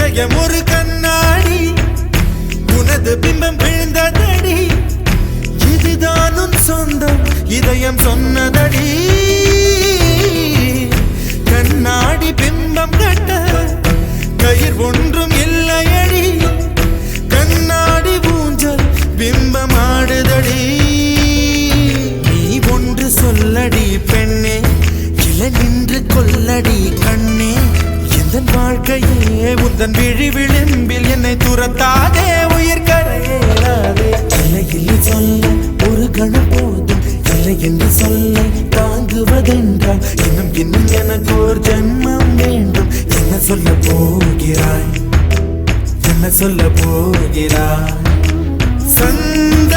இதயம் ஒரு கண்ணாடி உனது பிம்பம் விழுந்ததடி இதுதானும் சொந்தம் இதயம் சொன்னதடி கண்ணாடி பிம்பம் கட்ட கயிர் ஒன்றும் இல்லையடி கண்ணாடி ஊஞ்சல் பிம்பம் ஆடுதடி நீ ஒன்று சொல்லடி பெண்ணே இல நின்று கொல்லடி கண்ணே எந்தன் வாழ்க்கையே உந்தன் விழி விளிம்பில் என்னை துரத்தாதே உயிர் கரையேறாதே இல்லை இல்லை சொல்ல ஒரு கணம் போதும் இல்லை என்று சொல்ல தாங்குவதென்றால் இன்னும் இன்னும் எனக்கு ஒரு ஜன்மம் வேண்டும் என்ன சொல்ல போகிறாய் என்ன சொல்ல போகிறாய் சந்த